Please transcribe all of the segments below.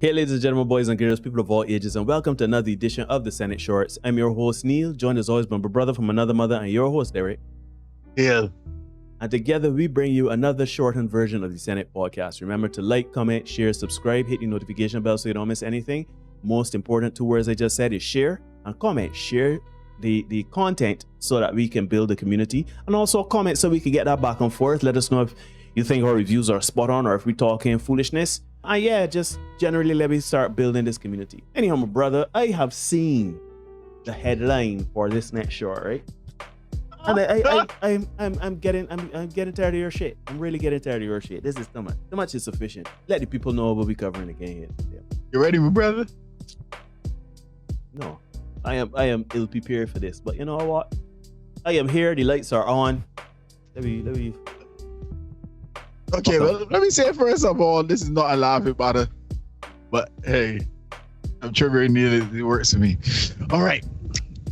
Hey ladies and gentlemen, boys and girls, people of all ages, and welcome to another edition of the Senate Shorts. I'm your host Neil, joined as always by my brother from another mother, and your host Derek. Yeah. And together we bring you another shortened version of the Senate podcast. Remember to like, comment, share, subscribe, hit the notification bell so you don't miss anything. Most important two words I just said is share and comment. Share the content so that we can build a community, and also comment so we can get that back and forth. Let us know if you think our reviews are spot on or if we're talking foolishness. And yeah, just generally let me start building this community. Anyhow, my brother, I have seen the headline for this next short, right? And I'm getting tired of your shit. I'm really getting tired of your shit. This is too much. Too much is sufficient. Let the people know what we're covering again. Yeah. You ready, my brother? No, I am ill prepared for this. But you know what? I am here. The lights are on. Let me. Okay, well, let me say first of all, this is not a laughing matter, but hey, I'm triggering Neil. It works for me. All right,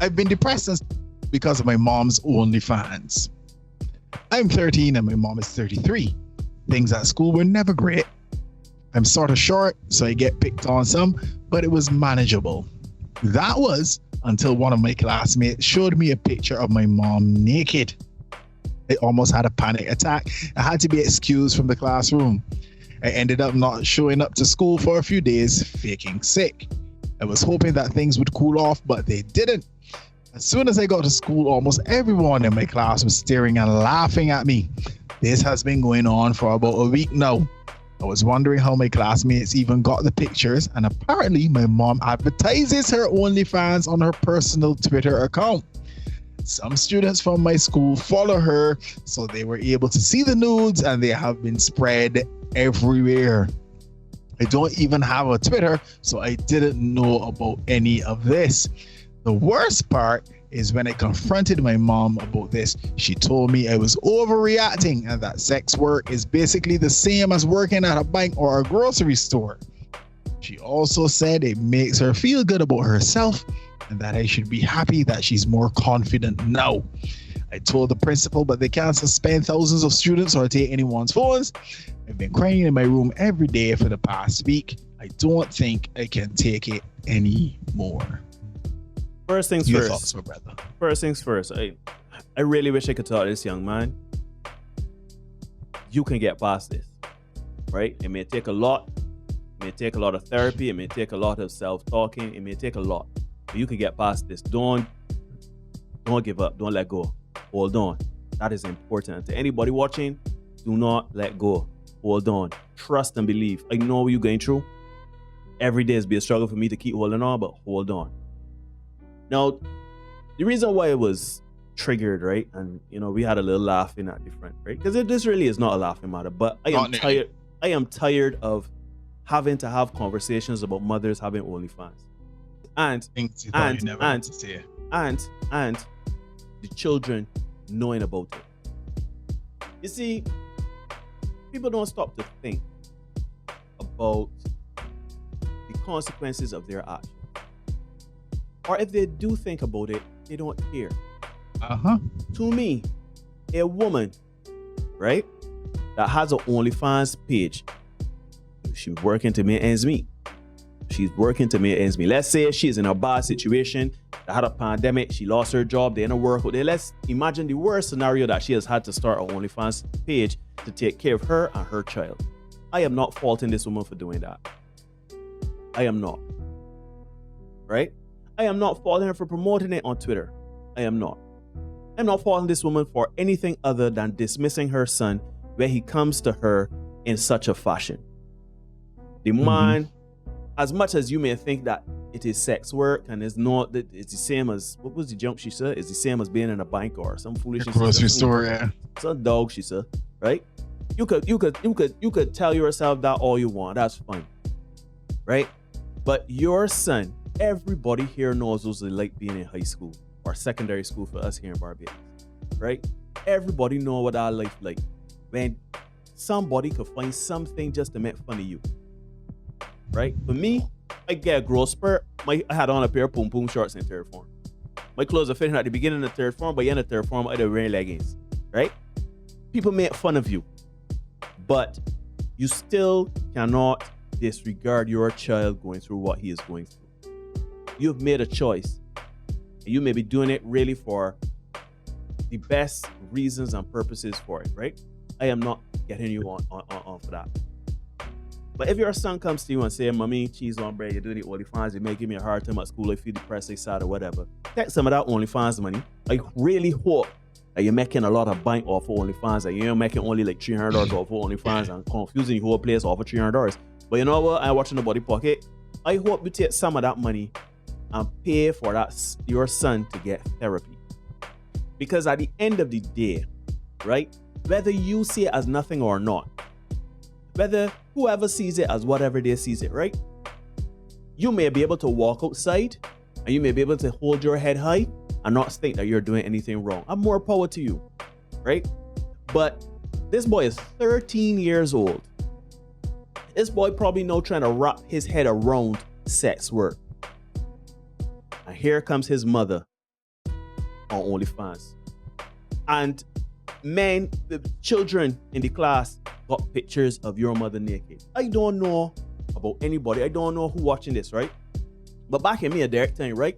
I've been depressed because of my mom's OnlyFans. I'm 13 and my mom is 33. Things at school were never great. I'm sort of short, so I get picked on some, but it was manageable. That was until one of my classmates showed me a picture of my mom naked. I almost had a panic attack. I had to be excused from the classroom. I ended up not showing up to school for a few days, faking sick. I was hoping that things would cool off, but they didn't. As soon as I got to school, almost everyone in my class was staring and laughing at me. This has been going on for about a week now. I was wondering how my classmates even got the pictures, and apparently my mom advertises her OnlyFans on her personal Twitter account. Some students from my school follow her, so they were able to see the nudes, and they have been spread everywhere. I don't even have a Twitter, so I didn't know about any of this. The worst part is when I confronted my mom about this, she told me I was overreacting and that sex work is basically the same as working at a bank or a grocery store. She also said it makes her feel good about herself and that I should be happy that she's more confident now. I told the principal, but they can't suspend thousands of students or take anyone's phones. I've been crying in my room every day for the past week. I don't think I can take it anymore. First things Your first. thoughts, my brother. First things first. I really wish I could tell this young man, you can get past this, right? It may take a lot. It may take a lot of therapy. It may take a lot of self-talking. It may take a lot. But you can get past this. Don't give up. Don't let go. Hold on. That is important. To anybody watching, do not let go. Hold on. Trust and believe. I know what you're going through. Every day has been a struggle for me to keep holding on, but hold on. Now, the reason why it was triggered, right? And, you know, we had a little laughing at different, right? Because this really is not a laughing matter, but I am tired of having to have conversations about mothers having OnlyFans. And the children knowing about it. You see, people don't stop to think about the consequences of their actions. Or if they do think about it, they don't care. To me, a woman, right, that has an OnlyFans page, she's working to make ends meet. Let's say she's in a bad situation, that had a pandemic, she lost her job, they didn't work. Let's imagine the worst scenario that she has had to start an OnlyFans page to take care of her and her child. I am not faulting this woman for doing that. I am not. Right? I am not faulting her for promoting it on Twitter. I am not. I'm not faulting this woman for anything other than dismissing her son where he comes to her in such a fashion. The man, as much as you may think that it is sex work and it's not, it's the same as, what was the jump she said? It's the same as being in a bank or some foolishness. Grocery store, yeah. Some dog she said, right? You could tell yourself that all you want. That's fine, right? But your son, everybody here knows what it's like being in high school or secondary school for us here in Barbados, right? Everybody know what our life like when somebody could find something just to make fun of you, right? For me, I get a growth spurt. I had on a pair of pum pum shorts in third form. My clothes are fitting at the beginning of third form, but in the third form, I had wearing leggings, right? People make fun of you, but you still cannot disregard your child going through what he is going through. You've made a choice. You may be doing it really for the best reasons and purposes for it, right? I am not getting you on for that. But if your son comes to you and say, "Mommy, cheese on bread, you're doing the OnlyFans, you may give me a hard time at school, I feel depressed, I sad or whatever," take some of that OnlyFans money. I really hope that you're making a lot of bank off of OnlyFans, and you're making only like $300 off of OnlyFans and confusing the whole place off of $300. But you know what? I'm watching the body pocket. I hope you take some of that money and pay for that your son to get therapy. Because at the end of the day, right, whether you see it as nothing or not, whether whoever sees it as whatever they sees it, right, you may be able to walk outside and you may be able to hold your head high and not think that you're doing anything wrong. I'm more power to you, right? But this boy is 13 years old. This boy probably now trying to wrap his head around sex work. And here comes his mother on OnlyFans. And men, the children in the class got pictures of your mother naked. I don't know about anybody. I don't know who watching this, right? But back in me a direct time, right?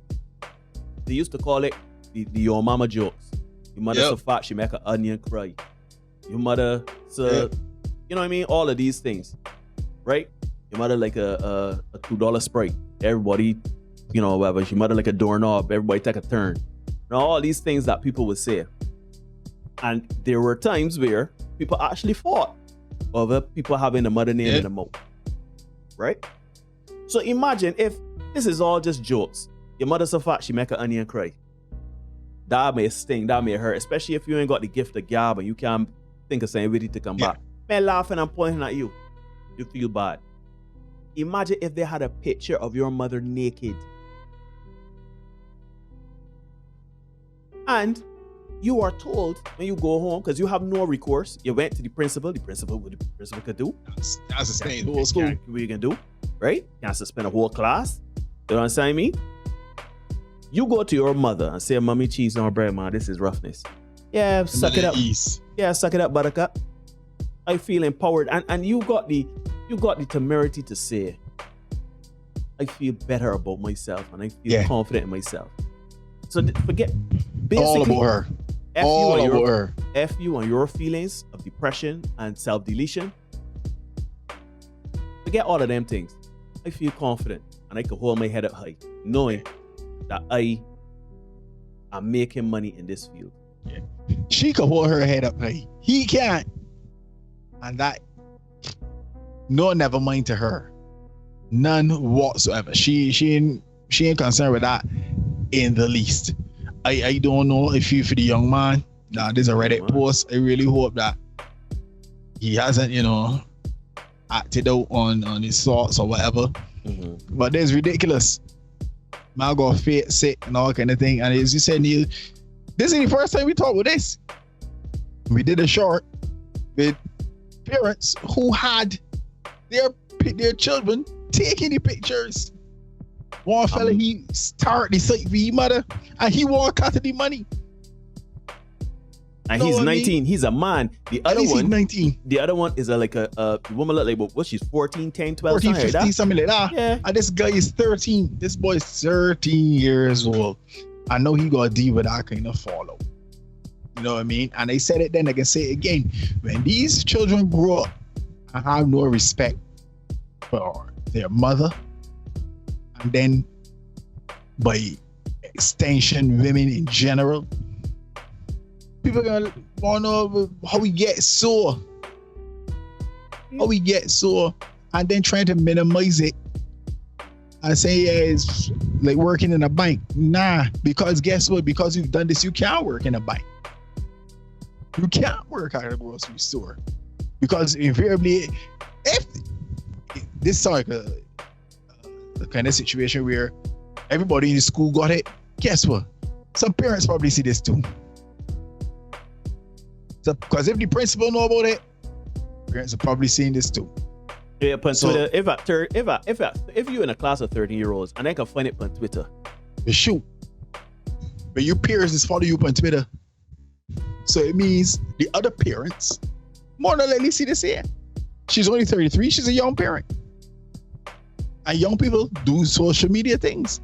They used to call it the your mama jokes. Your mother so fat she make an onion cry. Your mother so you know what I mean? All of these things, right? Your mother like a $2 Sprite. Everybody, you know, whatever. Your mother like a doorknob. Everybody take a turn. Now all these things that people would say. And there were times where people actually fought over people having the mother name in the mouth, right? So imagine if this is all just jokes. Your mother so fat she make an onion cry. That may sting, that may hurt, especially if you ain't got the gift of gab and you can't think of saying ready to come back. Man laughing and pointing at you. You feel bad. Imagine if they had a picture of your mother naked. And you are told when you go home, because you have no recourse, you went to the principal could do. That's the same whole school. What you can do, right? You can suspend a whole class. You know what I'm saying? You go to your mother and say, "Mommy, cheese on bread, man, this is roughness." Yeah, suck it up. Yeah, suck it up, buttercup. I feel empowered. And you got the temerity to say, "I feel better about myself and I feel confident in myself." So forget basically all about her. F you on your feelings of depression and self-deletion. Forget all of them things. I feel confident and I can hold my head up high, knowing that I am making money in this field. Yeah. She can hold her head up high. He can't. And that, no, never mind to her. None whatsoever. She ain't concerned with that in the least. I don't know if you for the young man. Now there's a Reddit post. I really hope that he hasn't, acted out on his thoughts or whatever. Mm-hmm. But that's ridiculous. Man got fit, sick, and all kind of thing. And as you said, Neil, this is the first time we talked with this. We did a short with parents who had their children taking the pictures. One fella, he started the site for his mother, and he walked out of the money. And he's 19. He's a man. The other one, he's 19. The other one is like a woman like, what, she's 14, 10, 12, 14, 15, like something like that. Yeah. And this guy is 13. This boy is 13 years old. I know he got to deal with that kind of follow. You know what I mean? And I said it then, I can say it again. When these children grow up and have no respect for their mother, and then by extension, women in general, people are gonna want to know how we get sore. And then trying to minimize it and say, yeah, it's like working in a bank. Nah, because guess what? Because you've done this, you can't work in a bank. You can't work at a grocery store. Because invariably, if this is like a kind of situation where everybody in the school got it, guess what? Some parents probably see this too. So, because if the principal know about it, parents are probably seeing this too. Yeah, on Twitter. If you're in a class of 13-year-olds and I can find it on Twitter, shoot. But your peers is follow you on Twitter, so it means the other parents more than likely see this here. She's only 33. She's a young parent. And young people do social media things.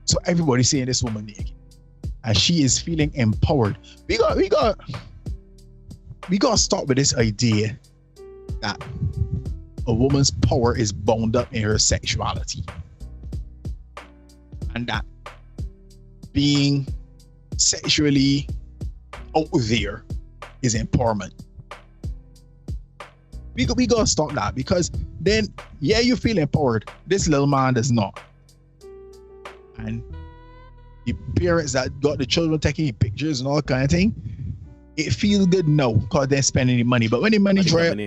So everybody's saying this woman naked. And she is feeling empowered. We got to start with this idea that a woman's power is bound up in her sexuality. And that being sexually out there is empowerment. We got to stop that, because then, yeah, you feel empowered. This little man does not. And the parents that got the children taking pictures and all that kind of thing, it feels good now because they're spending the money. But when the money dry up,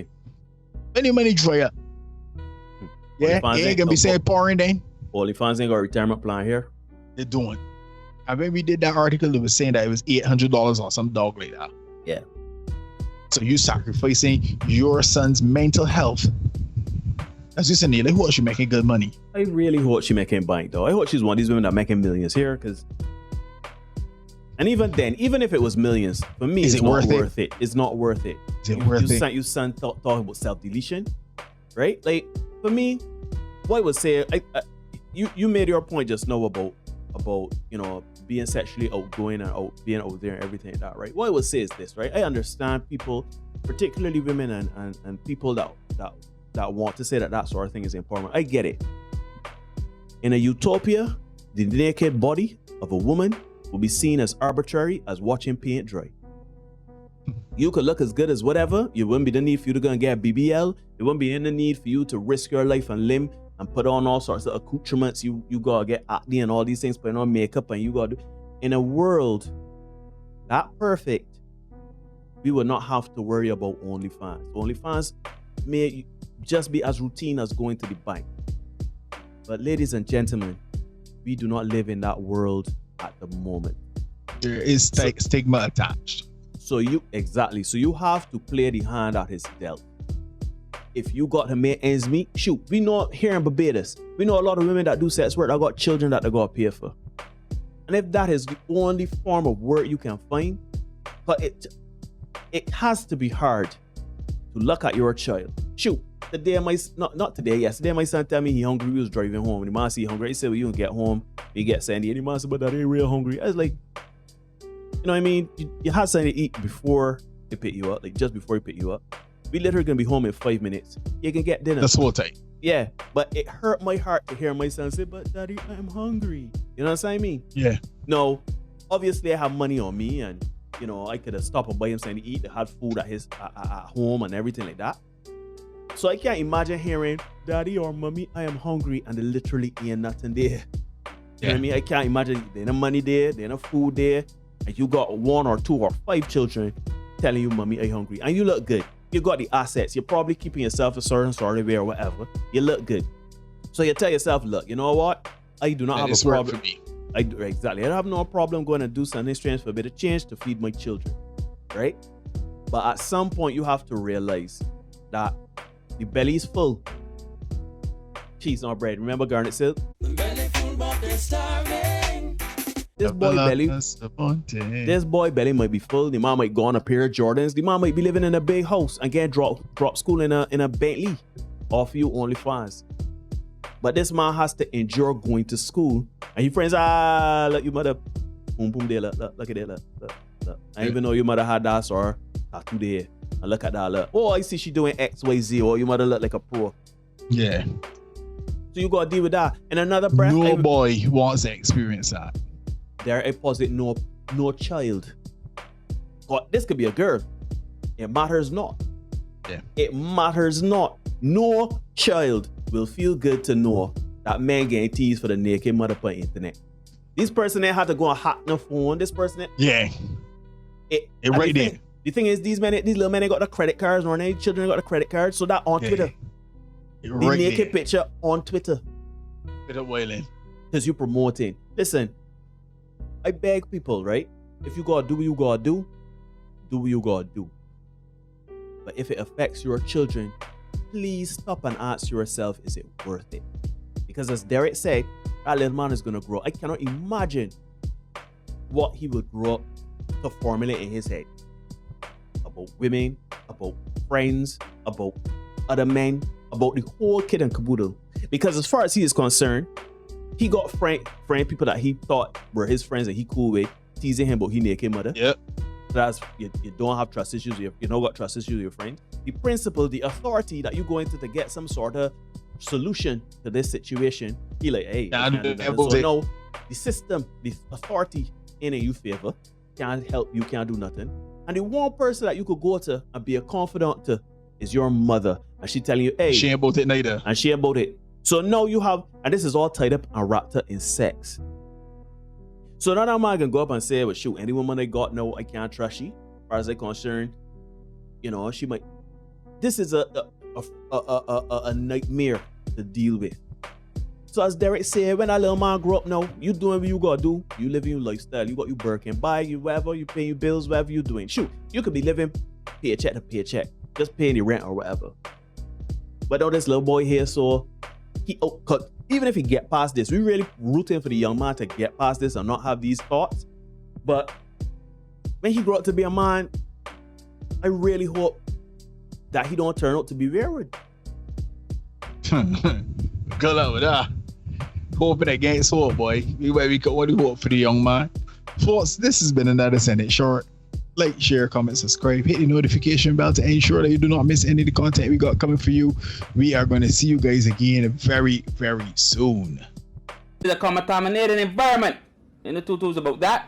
yeah, they ain't gonna be saying pouring then. OnlyFans ain't got a retirement plan here. They're doing. And when we did that article, it was saying that it was $800 or some dog like that. Yeah. So you sacrificing your son's mental health. That's just a Neil. I hope she's making good money. I really hope she's making bank though. I hope she's one of these women that are making millions here, because. And even then, even if it was millions, for me, it's not worth it. It's not worth it. Is it worth it? You son talking about self-deletion, right? Like, for me, what I would say, you made your point just now about being sexually outgoing and being out there and everything like that, right? What I would say is this, right? I understand people, particularly women and people that want to say that sort of thing is important. I get it. In a utopia, the naked body of a woman will be seen as arbitrary as watching paint dry. You could look as good as whatever. You wouldn't be the need for you to go and get BBL. There wouldn't be any need for you to risk your life and limb and put on all sorts of accoutrements. You gotta get acne and all these things, putting on makeup, and you gotta do. In a world that perfect, we would not have to worry about OnlyFans. OnlyFans may just be as routine as going to the bank. But ladies and gentlemen, we do not live in that world at the moment. There is stigma attached. So you have to play the hand that is dealt. If you got to make ends meet, shoot, we know here in Barbados, we know a lot of women that do sex work that got children that they got to pay for. And if that is the only form of work you can find, but it has to be hard to look at your child. Shoot, yesterday my son tell me he hungry, he was driving home, and the man see he hungry, he said, well, you don't get home, you get sandy, and the man said, but that ain't real hungry. I was like, you know what I mean? You had something to eat before they pick you up, like just before he pick you up. We literally gonna be home in 5 minutes. You can get dinner. That's what take. Yeah, but it hurt my heart to hear my son say, but daddy, I'm hungry. You know what I'm saying? Yeah. No, obviously I have money on me, and I could have stopped and buy him something to eat, had food at home and everything like that. So I can't imagine hearing, daddy or mommy, I am hungry, and there literally ain't nothing there. You know what I mean? I can't imagine there's no money there, there's no food there, and you got 1 or 2 or 5 children telling you, mommy, I'm hungry, and you look good. You got the assets. You're probably keeping yourself a certain sort of way or whatever. You look good. So you tell yourself, look, you know what? I do not have a problem. For me. Exactly. I don't have no problem going and do something strange for a bit of change to feed my children. Right? But at some point, you have to realize that the belly is full. Cheese not bread. Remember Garnet said? The belly full, but they're starving. This boy belly might be full. The man might go on a pair of Jordans. The man might be living in a big house and get drop school in a Bentley. Offer you OnlyFans. But this man has to endure going to school. And his friends, look, your mother, boom, boom, there, look at that, look. I even know your mother had that or tattoo there. And look at that, look. Oh, I see she doing X, Y, Z. Or your mother look like a pro. Yeah. So you gotta deal with that. And another breath. No boy wants to experience that. There I posit no child. God, this could be a girl. It matters not. Yeah. It matters not. No child will feel good to know that man getting teased for the naked mother on the internet. This person ain't had to go and hack no phone. This person yeah. It right there. The thing is, these little men ain't got the credit cards, or any children ain't got the credit cards, so that on Twitter. The right naked picture on Twitter. Bit of wailing. Because you promoting. Listen. I beg people, right? If you gotta do what you gotta do, do what you gotta do. But if it affects your children, please stop and ask yourself, is it worth it? Because as Derek said, that little man is gonna grow. I cannot imagine what he would grow up to formulate in his head. About women, about friends, about other men, about the whole kid and caboodle. Because as far as he is concerned, he got friend people that he thought were his friends and he cool with, teasing him about he naked mother. Yep. That's you don't have trust issues. You don't got trust issues with your friends. The principle, the authority that you go into to get some sort of solution to this situation, he like, hey, so no, the system, the authority in you favor can't help you, can't do nothing. And the one person that you could go to and be a confidant to is your mother, and she telling you, hey, she ain't about it neither. And she ain't about it. So now you have, and this is all tied up and wrapped up in sex. So now that man can go up and say, well, shoot, any woman I got, no, I can't trust she. As far as I'm concerned, you know, she might. This is a nightmare to deal with. So as Derek said, when that little man grow up now, you doing what you gotta do. You living your lifestyle. You got your Birkin, buy you whatever, you paying your bills, whatever you doing. Shoot, you could be living paycheck to paycheck, just paying your rent or whatever. But now this little boy here, so he even if he get past this, we really rooting for the young man to get past this and not have these thoughts. But when he grow up to be a man, I really hope that he don't turn out to be wayward. Good luck with that. Hoping against hope, boy. We got what we hope for the young man. Folks, this has been another Senate Short. Like, share, comment, subscribe, hit the notification bell to ensure that you do not miss any of the content we got coming for you. We are going to see you guys again very, very soon. It's a contaminated environment. And the tutu's about that.